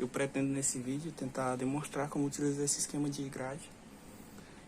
eu pretendo nesse vídeo tentar demonstrar como utilizar esse esquema de grade,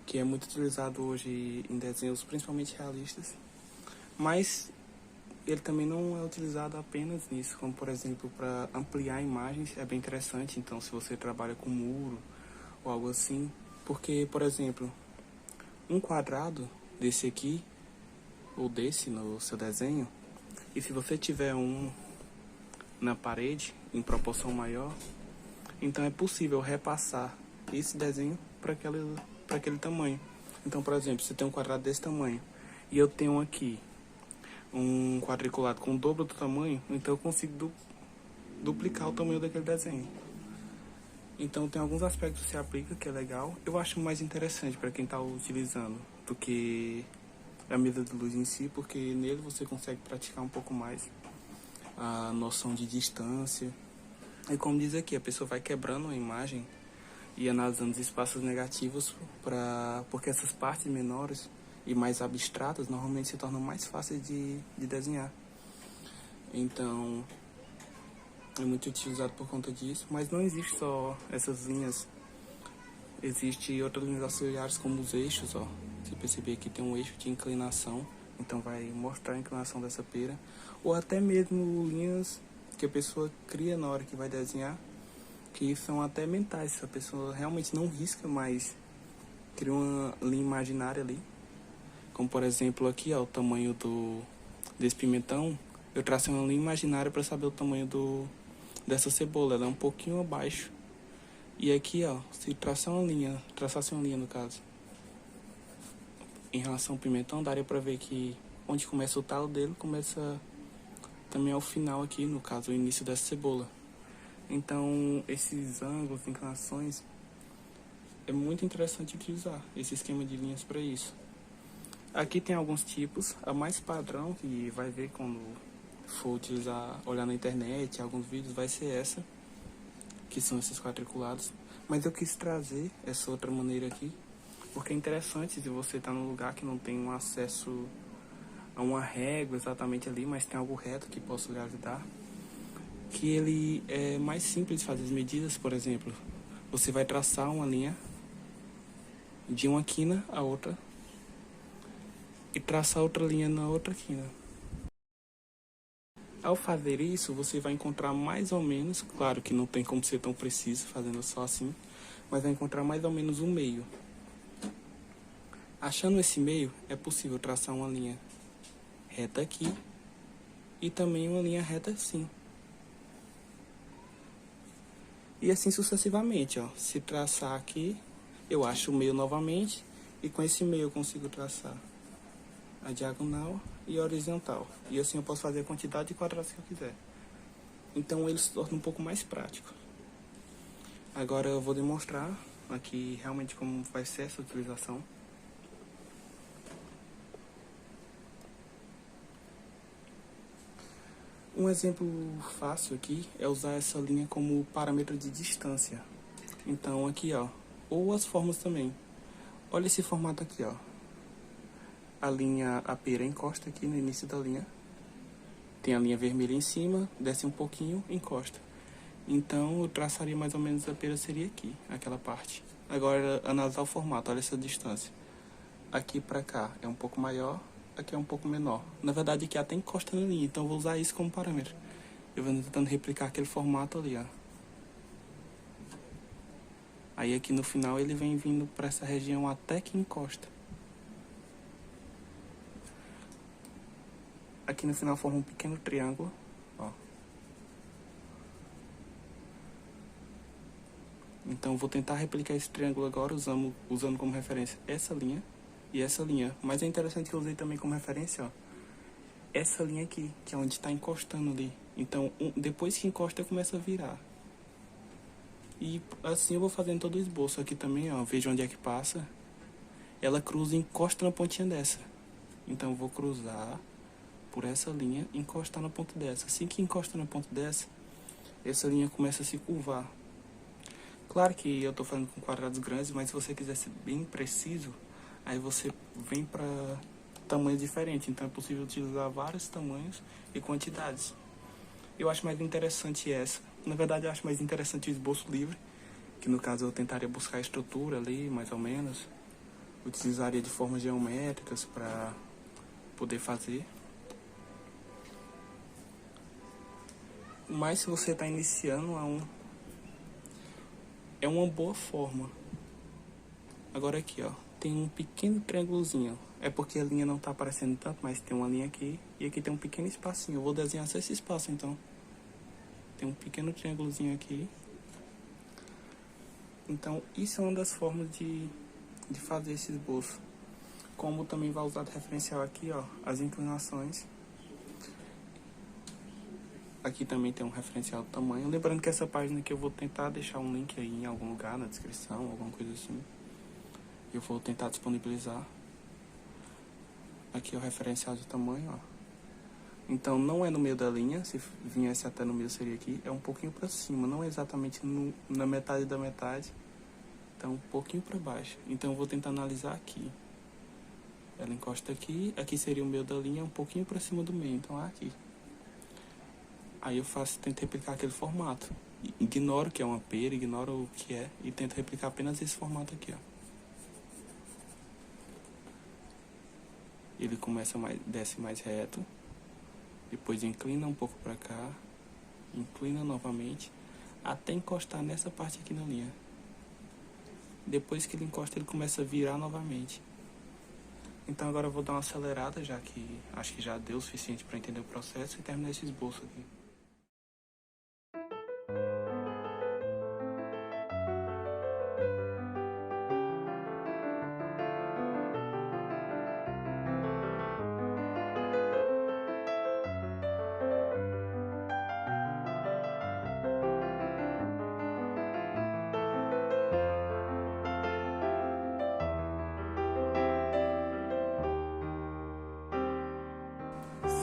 que é muito utilizado hoje em desenhos principalmente realistas, mas ele também não é utilizado apenas nisso, como por exemplo para ampliar imagens, é bem interessante. Então se você trabalha com muro ou algo assim, porque por exemplo, um quadrado desse aqui ou desse no seu desenho, e se você tiver um na parede em proporção maior, então é possível repassar esse desenho para aquele tamanho. Então, por exemplo, você tem um quadrado desse tamanho e eu tenho aqui um quadriculado com o dobro do tamanho, então eu consigo duplicar o tamanho daquele desenho. Então tem alguns aspectos que se aplica que é legal. Eu acho mais interessante para quem está utilizando do que a mesa de luz em si, porque nele você consegue praticar um pouco mais a noção de distância. E como diz aqui, a pessoa vai quebrando a imagem e analisando os espaços negativos, porque essas partes menores e mais abstratas normalmente se tornam mais fáceis de desenhar. Então é muito utilizado por conta disso, mas não existe só essas linhas, existe outras linhas auxiliares como os eixos, ó. Você perceber que tem um eixo de inclinação, então vai mostrar a inclinação dessa pera, ou até mesmo linhas que a pessoa cria na hora que vai desenhar, que são até mentais. A pessoa realmente não risca, mas cria uma linha imaginária ali, como por exemplo aqui, ó, o tamanho desse pimentão. Eu tracei uma linha imaginária para saber o tamanho dessa cebola, ela é um pouquinho abaixo. E aqui, ó, se traçasse uma linha no caso, em relação ao pimentão, daria para ver que onde começa o talo dele, começa também ao final aqui, no caso, o início dessa cebola. Então, esses ângulos, inclinações, é muito interessante utilizar esse esquema de linhas para isso. Aqui tem alguns tipos, a mais padrão, que vai ver quando for utilizar, olhar na internet, alguns vídeos, vai ser essa, que são esses quadriculados. Mas eu quis trazer essa outra maneira aqui, porque é interessante se você está num lugar que não tem um acesso a uma régua exatamente ali, mas tem algo reto que possa lhe ajudar, que ele é mais simples de fazer as medidas. Por exemplo, você vai traçar uma linha de uma quina a outra e traçar outra linha na outra quina. Ao fazer isso, você vai encontrar mais ou menos, claro que não tem como ser tão preciso fazendo só assim, mas vai encontrar mais ou menos um meio. Achando esse meio, é possível traçar uma linha reta aqui e também uma linha reta assim. E assim sucessivamente, ó. Se traçar aqui, eu acho o meio novamente, e com esse meio eu consigo traçar a diagonal e a horizontal. E assim eu posso fazer a quantidade de quadrados que eu quiser. Então ele se torna um pouco mais prático. Agora eu vou demonstrar aqui realmente como vai ser essa utilização. Um exemplo fácil aqui é usar essa linha como parâmetro de distância. Então aqui, ó, ou as formas também. Olha esse formato aqui, ó. A pera encosta aqui no início da linha. Tem a linha vermelha em cima, desce um pouquinho, encosta. Então eu traçaria mais ou menos a pera seria aqui, aquela parte. Agora analisar o formato, olha essa distância. Aqui pra cá é um pouco maior, aqui é um pouco menor. Na verdade aqui até encosta na linha, então eu vou usar isso como parâmetro. Eu vou tentando replicar aquele formato ali, ó. Aí aqui no final ele vem vindo para essa região até que encosta. Aqui no final forma um pequeno triângulo, ó. Então vou tentar replicar esse triângulo agora usando como referência essa linha e essa linha. Mas é interessante que eu usei também como referência, ó, essa linha aqui, que é onde está encostando ali. Então depois que encosta começa a virar. E assim eu vou fazendo todo o esboço aqui também, ó. Veja onde é que passa. Ela cruza e encosta na pontinha dessa. Então eu vou cruzar por essa linha e encostar na ponta dessa. Assim que encosta na ponta dessa, essa linha começa a se curvar. Claro que eu estou falando com quadrados grandes, mas se você quiser ser bem preciso, aí você vem para tamanhos diferentes. Então é possível utilizar vários tamanhos e quantidades. Eu acho mais interessante essa, Na verdade, eu acho mais interessante o esboço livre, que no caso eu tentaria buscar a estrutura ali, mais ou menos. Utilizaria de formas geométricas para poder fazer. Mas se você está iniciando, é uma boa forma. Agora aqui, ó, tem um pequeno triângulozinho. É porque a linha não está aparecendo tanto, mas tem uma linha aqui. E aqui tem um pequeno espacinho. Eu vou desenhar só esse espaço, então. Tem um pequeno triângulozinho aqui. Então, isso é uma das formas de fazer esse esboço. Como também vai usar de referencial aqui, ó, as inclinações. Aqui também tem um referencial do tamanho. Lembrando que essa página aqui eu vou tentar deixar um link aí em algum lugar, na descrição, alguma coisa assim. Eu vou tentar disponibilizar. Aqui é o referencial de tamanho, ó. Então não é no meio da linha, se viesse até no meio seria aqui. É um pouquinho para cima, não é exatamente na metade da metade. Então um pouquinho para baixo. Então eu vou tentar analisar aqui. Ela encosta aqui, aqui seria o meio da linha, um pouquinho para cima do meio, então é aqui. Aí eu tento replicar aquele formato. Ignoro que é uma pera, ignoro o que é e tento replicar apenas esse formato aqui, ó. Ele começa desce mais reto, depois inclina um pouco para cá, inclina novamente, até encostar nessa parte aqui na linha. Depois que ele encosta, ele começa a virar novamente. Então agora eu vou dar uma acelerada, já que acho que já deu o suficiente para entender o processo e terminar esse esboço aqui.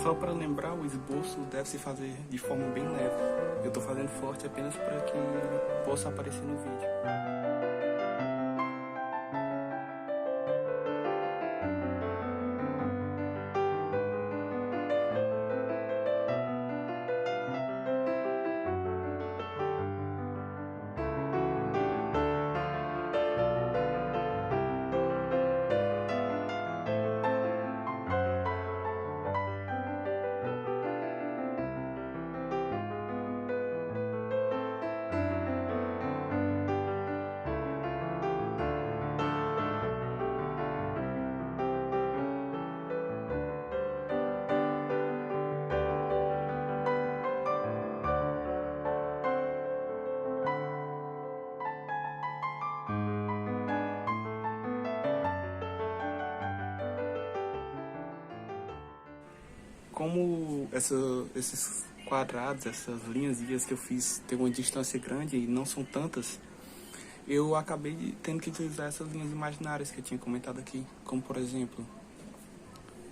Só para lembrar, o esboço deve se fazer de forma bem leve. Eu estou fazendo forte apenas para que possa aparecer no vídeo. Como esses quadrados, essas linhas guias que eu fiz tem uma distância grande e não são tantas, eu acabei tendo que utilizar essas linhas imaginárias que eu tinha comentado aqui. Como por exemplo,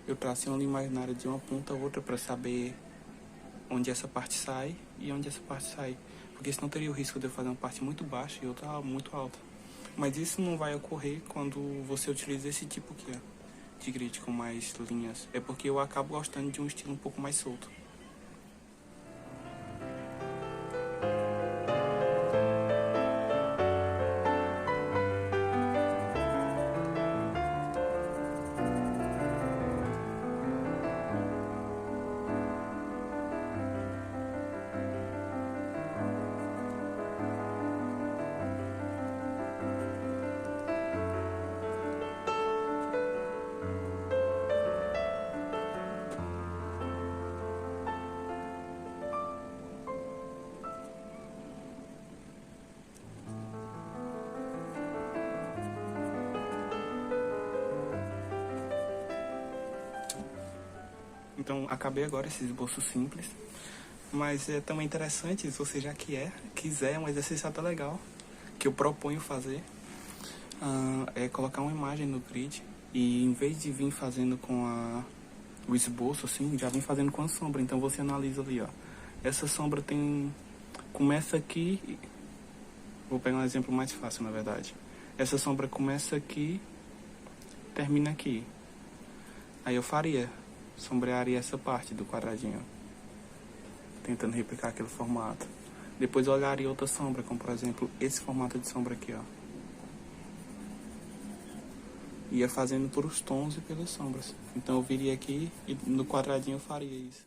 eu tracei uma linha imaginária de uma ponta a outra para saber onde essa parte sai e onde essa parte sai. Porque senão teria o risco de eu fazer uma parte muito baixa e outra muito alta. Mas isso não vai ocorrer quando você utiliza esse tipo aqui, ó, de grid com mais linhas. É porque eu acabo gostando de um estilo um pouco mais solto. Então, acabei agora esse esboço simples, mas é também interessante, se você já quiser, um exercício até legal, que eu proponho fazer, é colocar uma imagem no grid e em vez de vir fazendo com o esboço, assim, já vem fazendo com a sombra. Então você analisa ali, ó, essa sombra começa aqui, vou pegar um exemplo mais fácil, na verdade. Essa sombra começa aqui, termina aqui. Aí eu sombrearia essa parte do quadradinho, tentando replicar aquele formato. Depois eu olharia outra sombra, como por exemplo esse formato de sombra aqui, ó. Ia fazendo por os tons e pelas sombras. Então eu viria aqui e no quadradinho eu faria isso.